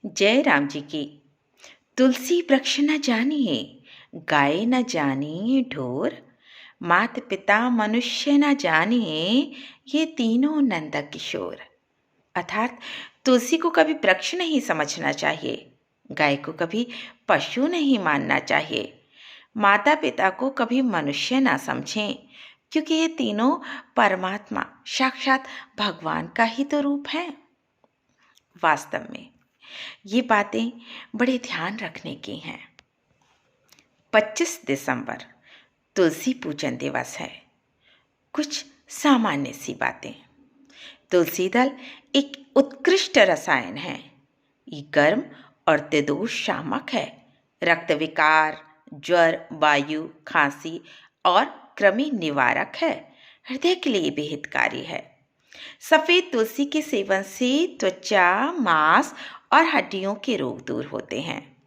जय राम जी की। तुलसी वृक्ष न जानिए, गाय न जानिए ढोर, मात पिता मनुष्य न जानिए, ये तीनों नंद किशोर। अर्थात तुलसी को कभी वृक्ष नहीं समझना चाहिए, गाय को कभी पशु नहीं मानना चाहिए, माता पिता को कभी मनुष्य ना समझें, क्योंकि ये तीनों परमात्मा साक्षात भगवान का ही तो रूप है। वास्तव में ये बातें बड़े ध्यान रखने की हैं। 25 दिसंबर तुलसी पूजन दिवस है। कुछ सामान्य सी बातें। तुलसी दल एक उत्कृष्ट रसायन है। ये गर्म और त्रिदोष शामक है। रक्त विकार, ज्वर, वायु, खांसी और कृमि निवारक है। हृदय के लिए भी हितकारी है। सफ़ेद तुलसी के सेवन से त्वचा, मांस और हड्डियों के रोग दूर होते हैं।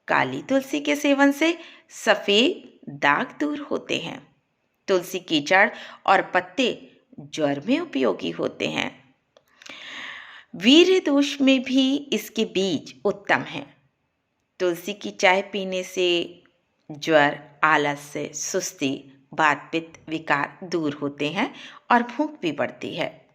काली तुलसी के सेवन से सफ़ेद दाग दूर होते हैं। तुलसी की जड़ और पत्ते ज्वर में उपयोगी होते हैं। वीर्य दोष में भी इसके बीज उत्तम हैं। तुलसी की चाय पीने से ज्वर, आलस्य, सुस्ती, वात पित्त विकार दूर होते हैं और भूख भी बढ़ती है।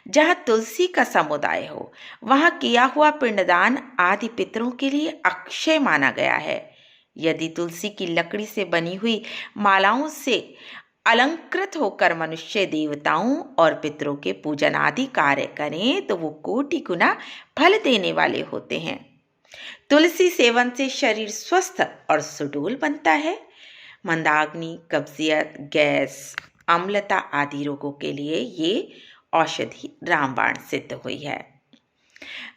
जहाँ तुलसी का समुदाय हो, वहाँ किया हुआ पिंडदान आदि पितरों के लिए अक्षय माना गया है। यदि तुलसी की लकड़ी से बनी हुई मालाओं से अलंकृत होकर मनुष्य देवताओं और पितरों के पूजन आदि कार्य करें तो वो कोटि गुना फल देने वाले होते हैं। तुलसी सेवन से शरीर स्वस्थ और सुडौल बनता है। मंदाग्नि, कब्जियत, गैस, अम्लता आदि रोगों के लिए ये औषधि रामबाण सिद्ध हुई है।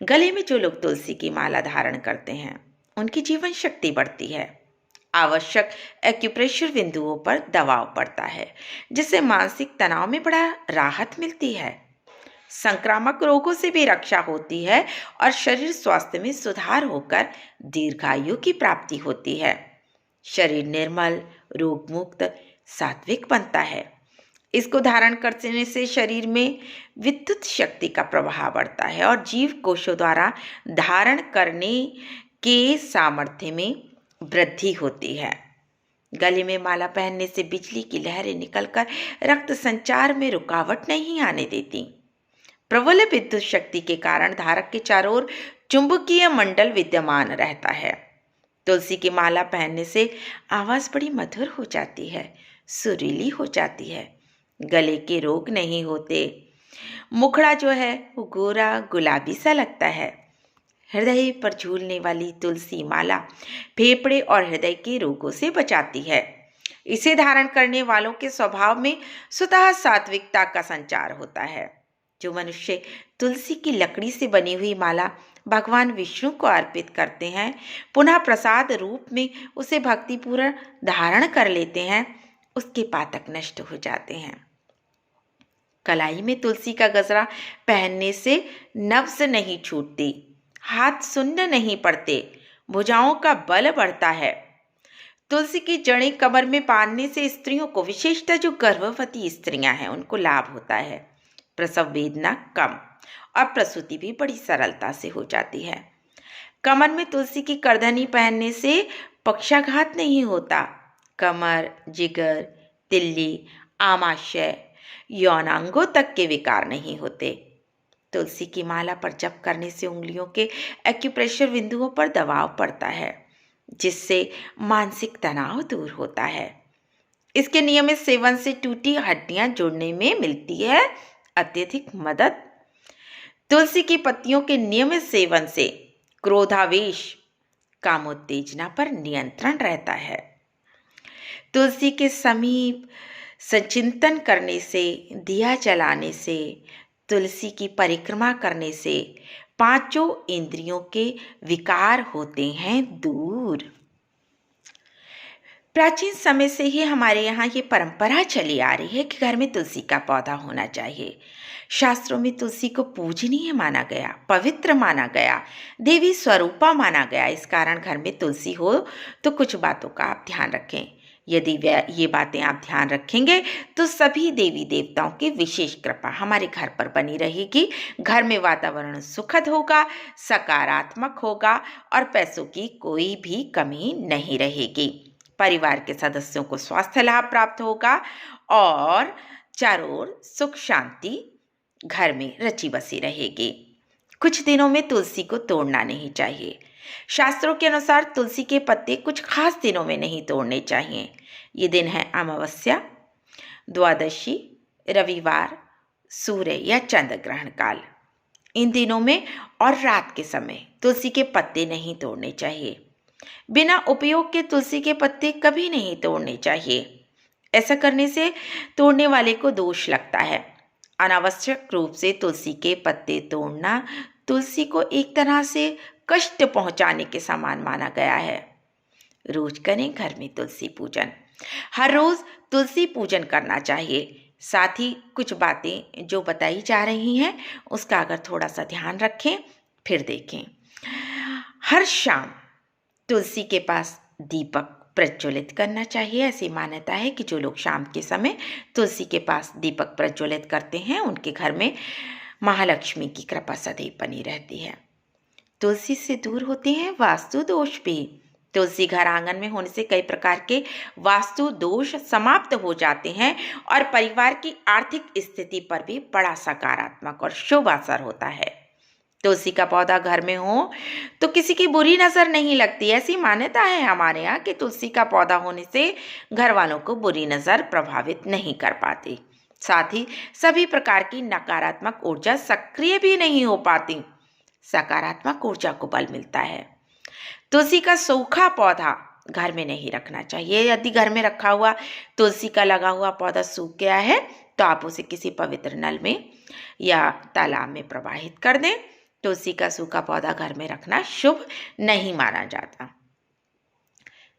गले में जो लोग तुलसी की माला धारण करते हैं, उनकी जीवन शक्ति बढ़ती है। आवश्यक एक्यूप्रेशर बिंदुओं पर दबाव पड़ता है, जिससे मानसिक तनाव में बड़ा राहत मिलती है। संक्रामक रोगों से भी रक्षा होती है और शरीर स्वास्थ्य में सुधार होकर दीर्घायु की प्राप्ति होती है। शरीर निर्मल, रोग मुक्त, सात्विक बनता है। इसको धारण करने से शरीर में विद्युत शक्ति का प्रवाह बढ़ता है और जीव कोशों द्वारा धारण करने के सामर्थ्य में वृद्धि होती है। गले में माला पहनने से बिजली की लहरें निकलकर रक्त संचार में रुकावट नहीं आने देती। प्रबल विद्युत शक्ति के कारण धारक के चारों ओर चुंबकीय मंडल विद्यमान रहता है। तुलसी की माला पहनने से आवाज बड़ी मधुर हो जाती है, सुरीली हो जाती है। गले के रोग नहीं होते। मुखड़ा जो है वो गोरा गुलाबी सा लगता है। हृदय पर झूलने वाली तुलसी माला फेफड़े और हृदय के रोगों से बचाती है। इसे धारण करने वालों के स्वभाव में स्वतः सात्विकता का संचार होता है। जो मनुष्य तुलसी की लकड़ी से बनी हुई माला भगवान विष्णु को अर्पित करते हैं, पुनः प्रसाद रूप में उसे भक्तिपूर्ण धारण कर लेते हैं, उसके पातक नष्ट हो जाते हैं। कलाई में तुलसी का गजरा पहनने से नब्ज नहीं छूटती, हाथ सुन्न नहीं पड़ते, भुजाओं का बल बढ़ता है। तुलसी की जड़ें कमर में बांधने से स्त्रियों को, विशेषतः जो गर्भवती स्त्रियां हैं, उनको लाभ होता है। प्रसव वेदना कम और प्रसूति भी बड़ी सरलता से हो जाती है। कमर में तुलसी की करधनी पहनने से पक्षाघात नहीं होता। कमर, जिगर, तिल्ली, आमाशय, यौनांगों तक के विकार नहीं होते। तुलसी की माला पर जप करने से उंगलियों के एक्यूप्रेशर बिंदुओं पर दबाव पड़ता है, जिससे मानसिक तनाव दूर होता है। इसके नियमित सेवन से टूटी हड्डियां जोड़ने में मिलती है अत्यधिक मदद। तुलसी की पत्तियों के नियमित सेवन से क्रोधावेश, कामोत्तेजना पर नियंत्रण रहता है। तुलसी के समीप संचिंतन करने से, दिया जलाने से, तुलसी की परिक्रमा करने से पांचों इंद्रियों के विकार होते हैं दूर। प्राचीन समय से ही हमारे यहाँ ये परंपरा चली आ रही है कि घर में तुलसी का पौधा होना चाहिए। शास्त्रों में तुलसी को पूजनीय माना गया, पवित्र माना गया, देवी स्वरूपा माना गया। इस कारण घर में तुलसी हो तो कुछ बातों का आप ध्यान रखें। यदि ये बातें आप ध्यान रखेंगे तो सभी देवी देवताओं की विशेष कृपा हमारे घर पर बनी रहेगी। घर में वातावरण सुखद होगा, सकारात्मक होगा और पैसों की कोई भी कमी नहीं रहेगी। परिवार के सदस्यों को स्वास्थ्य लाभ प्राप्त होगा और चारों ओर सुख शांति घर में रची बसी रहेगी। कुछ दिनों में तुलसी को तोड़ना नहीं चाहिए। शास्त्रों के अनुसार तुलसी के पत्ते कुछ खास दिनों में नहीं तोड़ने चाहिए। ये दिन है अमावस्या, द्वादशी, रविवार, सूर्य या चंद्र ग्रहण काल। इन दिनों में और रात के समय तुलसी के पत्ते नहीं तोड़ने चाहिए। बिना उपयोग के तुलसी के पत्ते कभी नहीं तोड़ने चाहिए। ऐसा करने से तोड़ने वाले को दोष लगता है। अनावश्यक रूप से तुलसी के पत्ते तोड़ना तुलसी को एक तरह से कष्ट पहुंचाने के समान माना गया है। रोज करें घर में तुलसी पूजन। हर रोज तुलसी पूजन करना चाहिए। साथ ही कुछ बातें जो बताई जा रही हैं उसका अगर थोड़ा सा ध्यान रखें फिर देखें। हर शाम तुलसी के पास दीपक प्रज्वलित करना चाहिए। ऐसी मान्यता है कि जो लोग शाम के समय तुलसी के पास दीपक प्रज्वलित करते हैं उनके घर में महालक्ष्मी की कृपा सदैव बनी रहती है। तुलसी से दूर होते हैं वास्तु दोष भी। तुलसी घर आंगन में होने से कई प्रकार के वास्तु दोष समाप्त हो जाते हैं और परिवार की आर्थिक स्थिति पर भी बड़ा सकारात्मक और शुभ असर होता है। तुलसी का पौधा घर में हो तो किसी की बुरी नज़र नहीं लगती। ऐसी मान्यता है हमारे यहाँ कि तुलसी का पौधा होने से घर वालों को बुरी नज़र प्रभावित नहीं कर पाती। साथ ही सभी प्रकार की नकारात्मक ऊर्जा सक्रिय भी नहीं हो पाती। सकारात्मक ऊर्जा को बल मिलता है। तुलसी का सूखा पौधा घर में नहीं रखना चाहिए। यदि घर में रखा हुआ तुलसी का लगा हुआ पौधा सूख गया है तो आप उसे किसी पवित्र नल में या तालाब में प्रवाहित कर दें। तुलसी का सूखा पौधा घर में रखना शुभ नहीं माना जाता।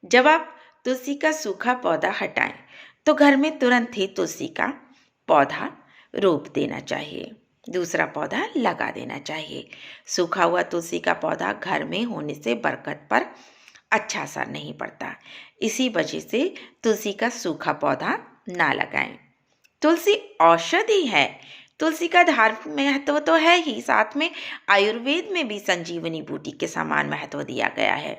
जब आप तुलसी का सूखा पौधा हटाएं तो घर में तुरंत ही तुलसी का पौधा रोप देना चाहिए, दूसरा पौधा लगा देना चाहिए। सूखा हुआ तुलसी का पौधा घर में होने से बरकत पर अच्छा असर नहीं पड़ता। इसी वजह से तुलसी का सूखा पौधा ना लगाएं। तुलसी औषधि है। तुलसी का धार्मिक महत्व तो है ही, साथ में आयुर्वेद में भी संजीवनी बूटी के समान महत्व दिया गया है।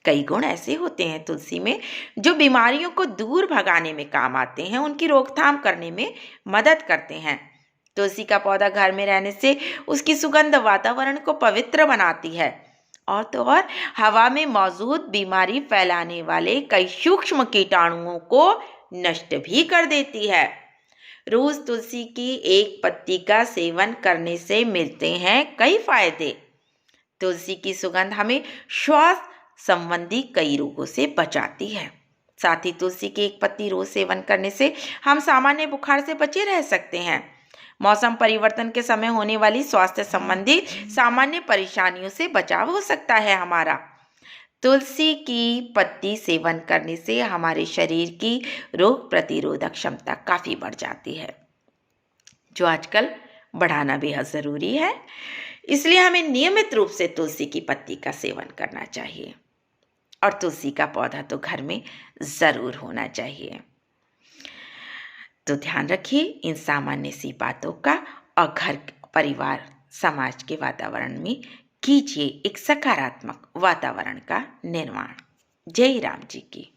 कई गुण ऐसे होते हैं तुलसी में जो बीमारियों को दूर भगाने में काम आते हैं, उनकी रोकथाम करने में मदद करते हैं। तुलसी का पौधा घर में रहने से उसकी सुगंध वातावरण को पवित्र बनाती है और तो और हवा में मौजूद बीमारी फैलाने वाले कई सूक्ष्म कीटाणुओं को नष्ट भी कर देती है। रोज तुलसी की एक पत्ती का सेवन करने से मिलते हैं कई फायदे। तुलसी की सुगंध हमें श्वास संबंधी कई रोगों से बचाती है। साथ ही तुलसी की एक पत्ती रोज सेवन करने से हम सामान्य बुखार से बचे रह सकते हैं। मौसम परिवर्तन के समय होने वाली स्वास्थ्य संबंधी सामान्य परेशानियों से बचाव हो सकता है हमारा। तुलसी की पत्ती सेवन करने से हमारे शरीर की रोग प्रतिरोधक क्षमता काफ़ी बढ़ जाती है, जो आजकल बढ़ाना बेहद ज़रूरी है। इसलिए हमें नियमित रूप से तुलसी की पत्ती का सेवन करना चाहिए और तुलसी का पौधा तो घर में ज़रूर होना चाहिए। तो ध्यान रखिए इन सामान्य सी बातों का और घर, परिवार, समाज के वातावरण में कीजिए एक सकारात्मक वातावरण का निर्माण। जय राम जी की।